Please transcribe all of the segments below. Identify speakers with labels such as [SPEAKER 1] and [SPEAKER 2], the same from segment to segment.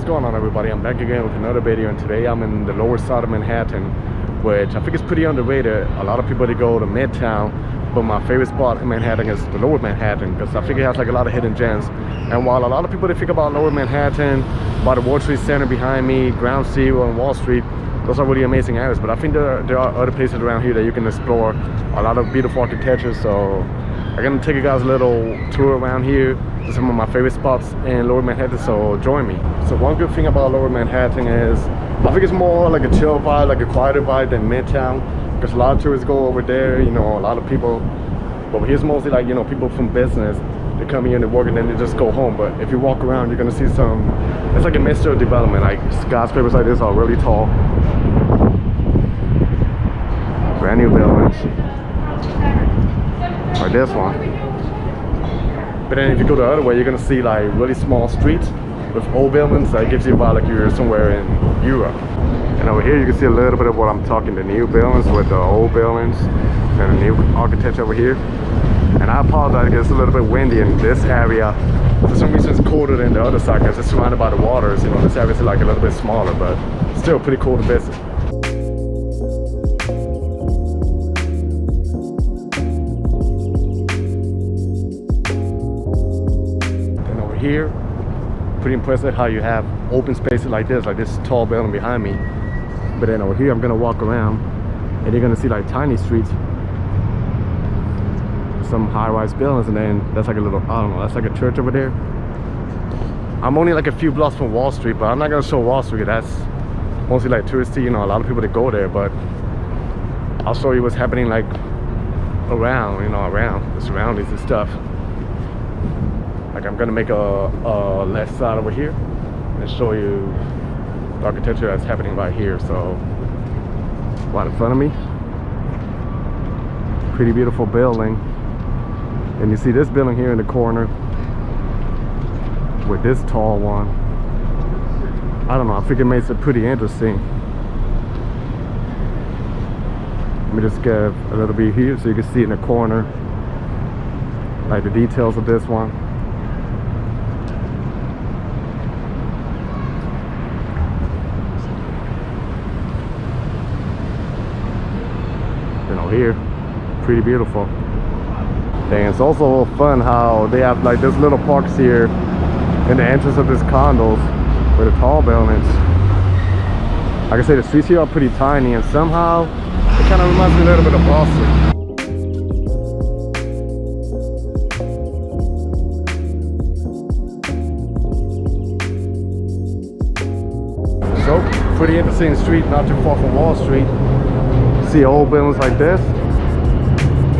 [SPEAKER 1] what's going on, everybody? I'm back again with another video, and today I'm in the lower side of Manhattan, which I think is pretty underrated. A lot of people, they go to Midtown, but my favorite spot in Manhattan is the lower Manhattan, because I think it has like a lot of hidden gems. And while a lot of people, they think about lower Manhattan, by the World Trade Center behind me, Ground Zero and Wall Street, those are really amazing areas, but I think there are other places around here that you can explore. A lot of beautiful architecture. So I'm gonna take you guys a little tour around here to some of my favorite spots in lower Manhattan, so join me. So one good thing about lower Manhattan is I think it's more like a chill vibe, like a quieter vibe than Midtown, because a lot of tourists go over there, you know, a lot of people. But here's mostly like, you know, people from business. They come here and they work and then they just go home. But if you walk around, you're gonna see some, it's like a mixture of development. Like skyscrapers like this are really tall, brand new buildings, like this one. But then if you go the other way, you're gonna see like really small streets with old buildings. That gives you a vibe like you're somewhere in Europe. And over here you can see a little bit of what I'm talking, the new buildings with the old buildings and the new architecture over here. And I apologize because it's a little bit windy in this area. For some reason it's colder than the other side because it's surrounded by the waters. You know, this area is like a little bit smaller, but still pretty cool to visit. Here, pretty impressive how you have open spaces like this tall building behind me. But then over here I'm gonna walk around and you're gonna see like tiny streets, some high-rise buildings, and then that's like a little, I don't know, that's like a church over there. I'm only like a few blocks from Wall Street, but I'm not gonna show Wall Street. That's mostly like touristy, you know, a lot of people that go there, but I'll show you what's happening like around, you know, around the surroundings and stuff. Like I'm gonna make a left side over here and show you the architecture that's happening right here. So right in front of me, pretty beautiful building, and you see this building here in the corner with this tall one. I don't know, I think it makes it pretty interesting. Let me just give a little bit here so you can see in the corner like the details of this one. Here, pretty beautiful. And it's also fun how they have like this little parks here in the entrance of these condos with the tall buildings. Like I say, the streets here are pretty tiny, and somehow it kind of reminds me a little bit of Boston. So pretty interesting street, not too far from Wall Street. See old buildings like this,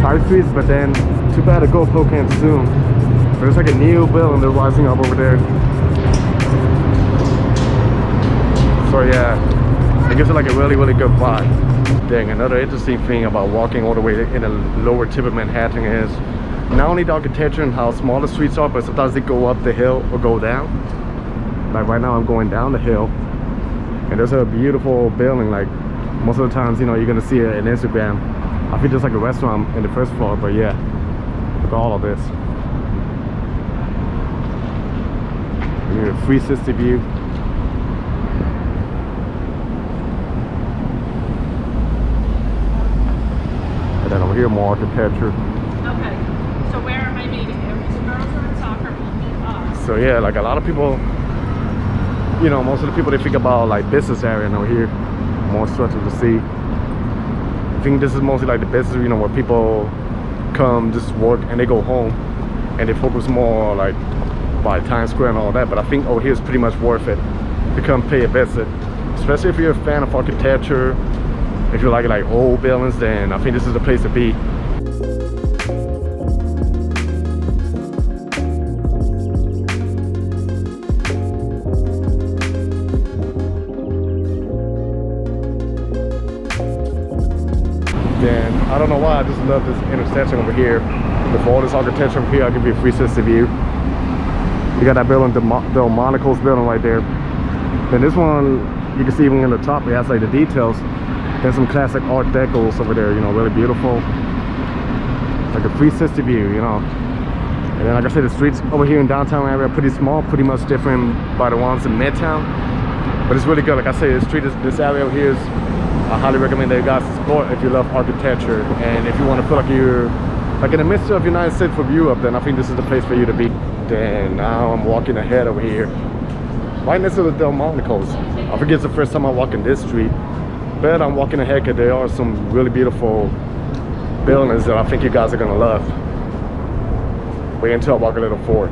[SPEAKER 1] tight streets, but then too bad the GoPro can't zoom. There's like a new building that's rising up over there. So yeah, it gives it like a really good vibe. Dang, another interesting thing about walking all the way in the lower tip of Manhattan is not only the architecture and how small the streets are, but sometimes they go up the hill or go down. Like right now I'm going down the hill, and there's a beautiful building. Like most of the times, you know, you're gonna see it in Instagram. I think there's like a restaurant in the first floor, but yeah, look at all of this. Give you a 360 view. And then over here, more architecture.
[SPEAKER 2] Okay, so where am I meeting? The girls are in soccer.
[SPEAKER 1] So yeah, like a lot of people, you know, most of the people, they think about like business area, and over here more structure to see. I think this is mostly like the business, you know, where people come, just work, and they go home, and they focus more like by Times Square and all that. But I think over here is pretty much worth it to come pay a visit, especially if you're a fan of architecture. If you like old buildings, then I think this is the place to be. Then I don't know why, I just love this intersection over here with all this architecture over here. I'll give you a 360 view. You got that building, the Monocle's building right there. Then this one, you can see even in the top, it has like the details. There's some classic Art Decos over there, you know, really beautiful. Like a 360 view, you know. And then like I said, the streets over here in downtown area are pretty small, pretty much different by the ones in Midtown. But it's really good. Like I say, this area over here is, I highly recommend that you guys explore if you love architecture. And if you want to feel like you're like in the midst of United States of Europe, then I think this is the place for you to be. Then now I'm walking ahead over here, right next to the Delmonico's. I forget it's the first time I walk in this street, but I'm walking ahead because there are some really beautiful buildings that I think you guys are gonna love. Wait until I walk a little forward.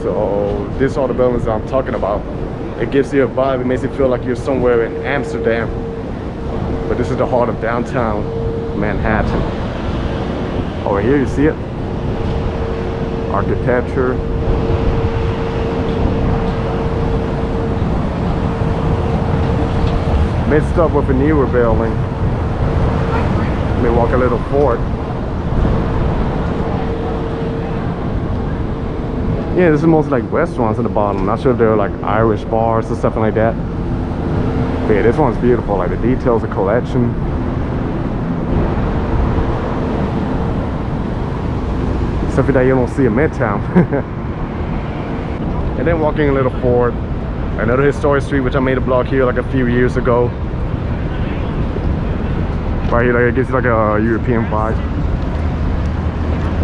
[SPEAKER 1] So these are the buildings that I'm talking about. It gives you a vibe, it makes you feel like you're somewhere in Amsterdam. But this is the heart of downtown Manhattan. Over here you see it. Architecture. Mixed up with a newer building. Let me walk a little forward. Yeah, this is mostly like restaurants at the bottom. I'm not sure if they're like Irish bars or something like that. But yeah, this one's beautiful. Like the details, the collection. Something that you don't see in Midtown. And then walking a little forward, another historic street which I made a blog here like a few years ago. Right here, like, it gives you like a European vibe.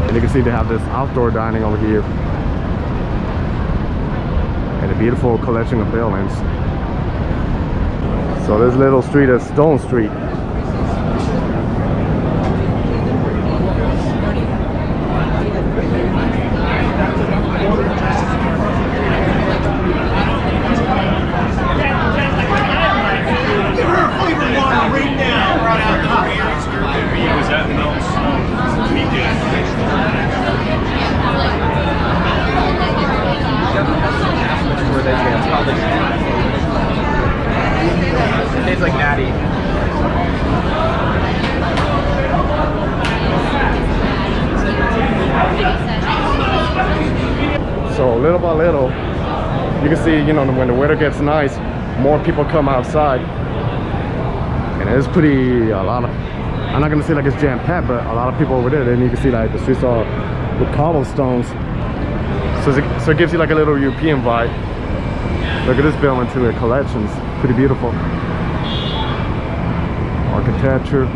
[SPEAKER 1] And you can see they have this outdoor dining over here. And a beautiful collection of buildings. So this little street is Stone Street.
[SPEAKER 3] It tastes like natty.
[SPEAKER 1] So little by little, you can see, you know, when the weather gets nice, more people come outside. And it's pretty, a lot of, I'm not gonna say like it's jam-packed, but a lot of people over there. Then you can see like the streets are with cobblestones. So it gives you like a little European vibe. Look at this building too, the collections, pretty beautiful. Architecture.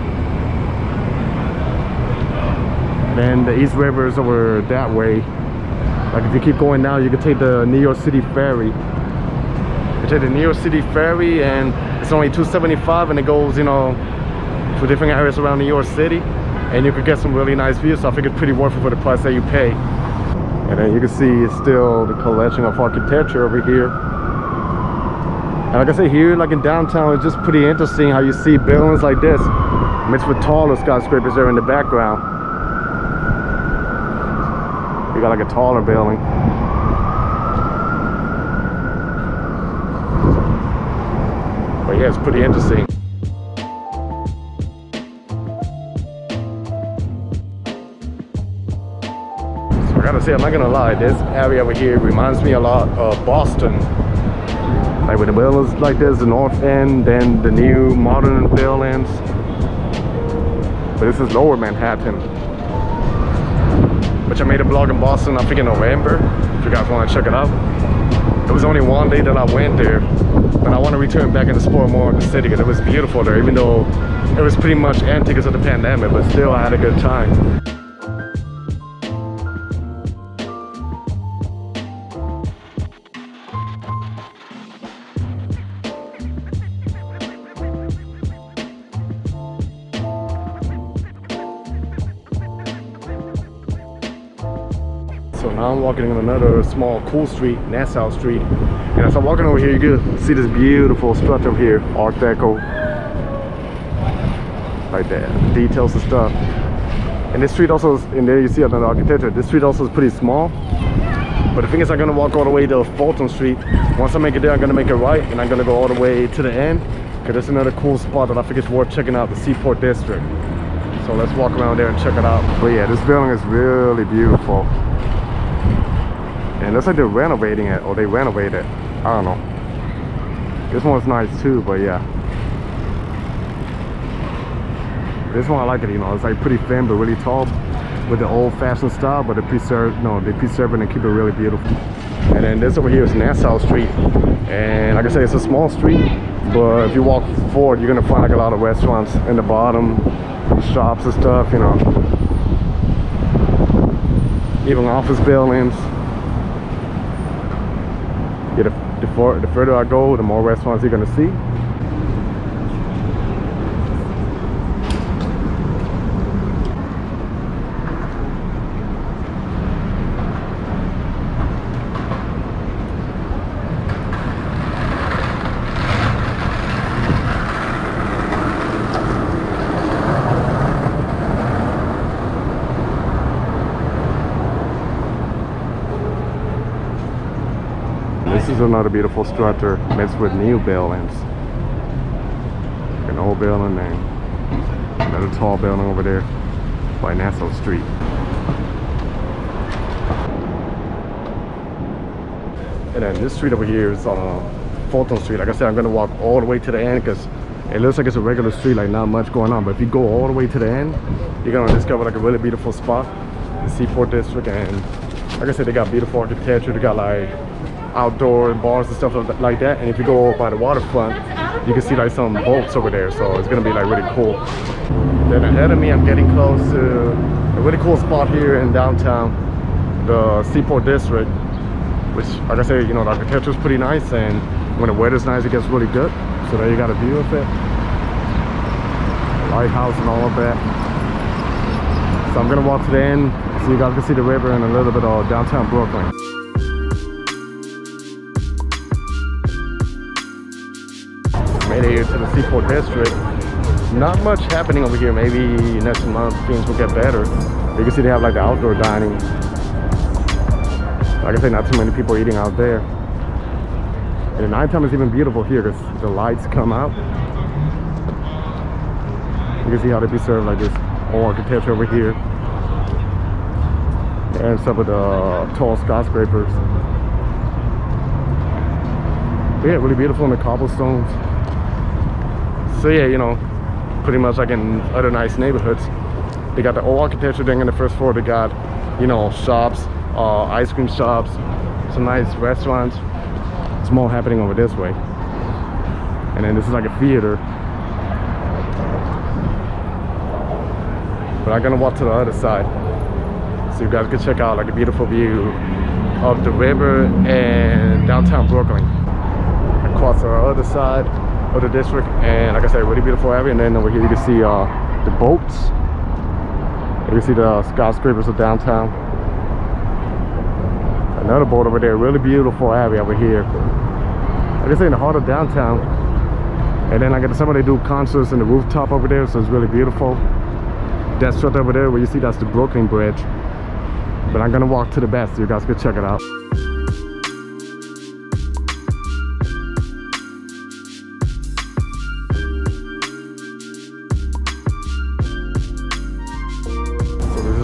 [SPEAKER 1] Then the East River is over that way. Like if you keep going now, you can take the New York City ferry. You take the New York City ferry and it's only $2.75 and it goes, you know, to different areas around New York City. And you could get some really nice views, so I think it's pretty worth it for the price that you pay. And then you can see it's still the collection of architecture over here. And like I say, here like in downtown, it's just pretty interesting how you see buildings like this mixed with taller skyscrapers there in the background. You got like a taller building. But yeah, it's pretty interesting. So I gotta say, I'm not gonna lie, this area over here reminds me a lot of Boston. Like with the buildings like this, the North End, then the new modern buildings. But this is Lower Manhattan. Which I made a blog in Boston, I think in November, if you guys want to check it out. It was only one day that I went there, but I want to return back and explore more of the city because it was beautiful there, even though it was pretty much empty because of the pandemic, but still I had a good time. So now I'm walking on another small cool street, Nassau Street. And as I'm walking over here, you can see this beautiful structure over here, Art Deco. Like that, details and stuff. And this street also, and there you see another architecture, this street also is pretty small. But the thing is, I'm gonna walk all the way to Fulton Street. Once I make it there, I'm gonna make it right, and I'm gonna go all the way to the end. Cause there's another cool spot that I think is worth checking out, the Seaport District. So let's walk around there and check it out. But yeah, this building is really beautiful. And it looks like they're renovating it, or they renovated it. I don't know. This one's nice too, but yeah. This one I like it, you know, it's like pretty thin but really tall. with the old-fashioned style, but they preserve it and keep it really beautiful. And then this over here is Nassau Street, and like I said, it's a small street, but if you walk forward, you're gonna find like a lot of restaurants in the bottom, shops and stuff, you know, even office buildings. Yeah, the further I go, the more restaurants you're gonna see. This is another beautiful structure mixed with new buildings. An old building and another tall building over there by Nassau Street. And then this street over here is Fulton Street. Like I said, I'm gonna walk all the way to the end because it looks like it's a regular street, like not much going on. But if you go all the way to the end, you're gonna discover like a really beautiful spot, the Seaport District. And like I said, they got beautiful architecture. They got like outdoor bars and stuff like that. And if you go by the waterfront, you can see like some boats over there, so it's gonna be like really cool. Then ahead of me, I'm getting close to a really cool spot here in downtown, the Seaport District, which, like I said, you know, the architecture is pretty nice, and when the weather's nice, it gets really good. So there you got a view of it, lighthouse and all of that. So I'm gonna walk to the end so you guys can see the river and a little bit of downtown Brooklyn. Made it here to the Seaport District. Not much happening over here. Maybe next month things will get better. You can see they have like the outdoor dining. Like I say, not too many people eating out there. And the nighttime is even beautiful here because the lights come out. You can see how they preserve like this whole architecture over here. And some of the tall skyscrapers. But yeah, really beautiful in the cobblestones. So yeah, you know, pretty much like in other nice neighborhoods, they got the old architecture thing on the first floor. They got, you know, shops, ice cream shops, some nice restaurants. It's more happening over this way. And then this is like a theater. But I'm gonna walk to the other side so you guys can check out like a beautiful view of the river and downtown Brooklyn. Across the other side of the district, and like I said, really beautiful area. And then over here you can see the boats. You can see the skyscrapers of downtown. Another boat over there, really beautiful area over here. Like I say, in the heart of downtown. And then like at the summer they do concerts in the rooftop over there, so it's really beautiful. That structure over there where you see, that's the Brooklyn Bridge. But I'm gonna walk to the back so you guys can check it out.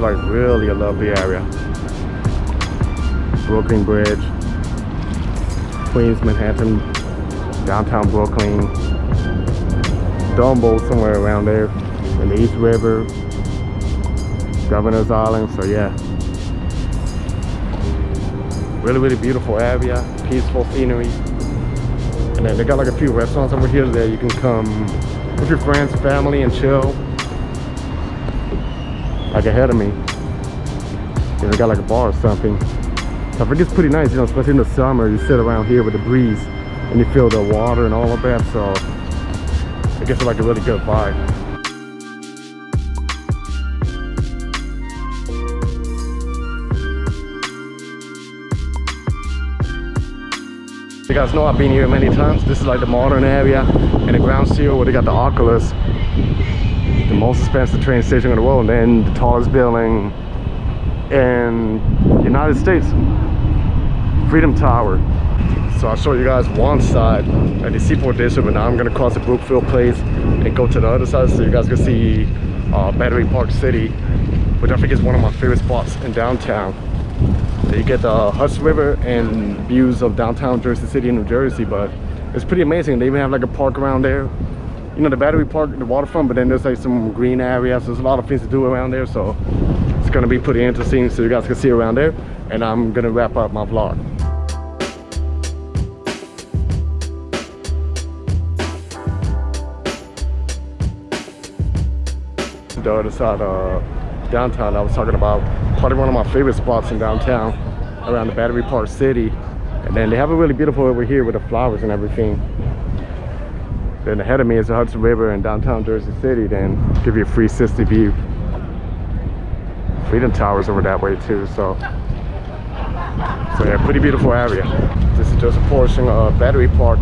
[SPEAKER 1] Like really a lovely area. Brooklyn Bridge, Queens, Manhattan, downtown Brooklyn, Dumbo somewhere around there, in the East River, Governor's Island. So yeah, really beautiful area, peaceful scenery. And then they got like a few restaurants over here that you can come with your friends, family, and chill. Like ahead of me, you know, they got like a bar or something. So I think it's pretty nice, you know, especially in the summer. You sit around here with the breeze and you feel the water and all of that, so it gets like a really good vibe. You guys know I've been here many times. This is like the modern area and the ground zero where they got the Oculus, the most expensive train station in the world, and then the tallest building in the United States, Freedom Tower. So I'll show you guys one side at the Seaport District, but now I'm gonna cross the Brookfield Place and go to the other side so you guys can see Battery Park City, which I think is one of my favorite spots in downtown. You get the Hudson River and views of downtown Jersey City, New Jersey, but it's pretty amazing. They even have like a park around there. You know, the Battery Park, the waterfront, but then there's like some green areas. There's a lot of things to do around there, so it's it's gonna be pretty interesting, so you guys can see around there. And I'm gonna wrap up my vlog. The other side of downtown I was talking about, probably one of my favorite spots in downtown, around the Battery Park City. And then they have a really beautiful over here with the flowers and everything. Then ahead of me is the Hudson River in downtown Jersey City. Then give you a 360 view. Freedom Tower's over that way too, so yeah, pretty beautiful area. This is just a portion of Battery Park,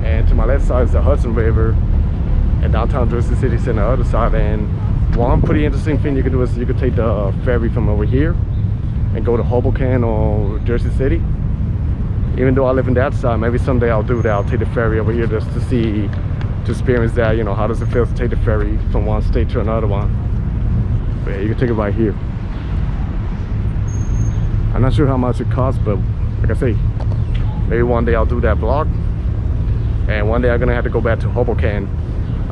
[SPEAKER 1] and to my left side is the Hudson River, and downtown Jersey City's on the other side. And one pretty interesting thing you can do is you can take the ferry from over here and go to Hoboken or Jersey City. Even though I live in that side, maybe someday I'll do that. I'll take the ferry over here just to see, to experience that, you know, how does it feel to take the ferry from one state to another one. But yeah, you can take it right here. I'm not sure how much it costs, but like I say, maybe one day I'll do that vlog. And one day I'm gonna have to go back to Hoboken.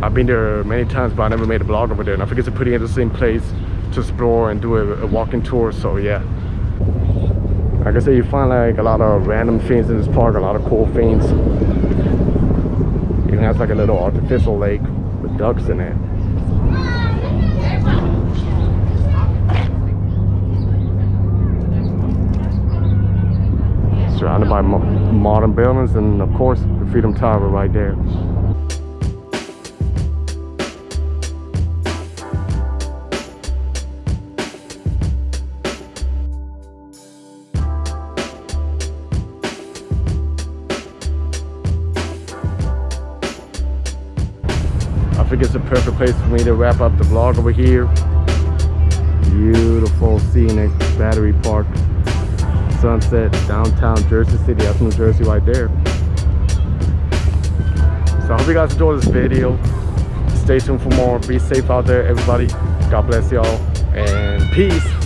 [SPEAKER 1] I've been there many times, but I never made a vlog over there. And I think it's a pretty interesting place to explore and do a walking tour, so yeah. Like I say, you find like a lot of random things in this park, a lot of cool things. Even has like a little artificial lake with ducks in it. Surrounded by modern buildings, and of course the Freedom Tower right there. I think it's a perfect place for me to wrap up the vlog over here. Beautiful scenic Battery Park. Sunset, downtown Jersey City. That's New Jersey right there. So I hope you guys enjoyed this video. Stay tuned for more. Be safe out there, everybody. God bless y'all, and peace.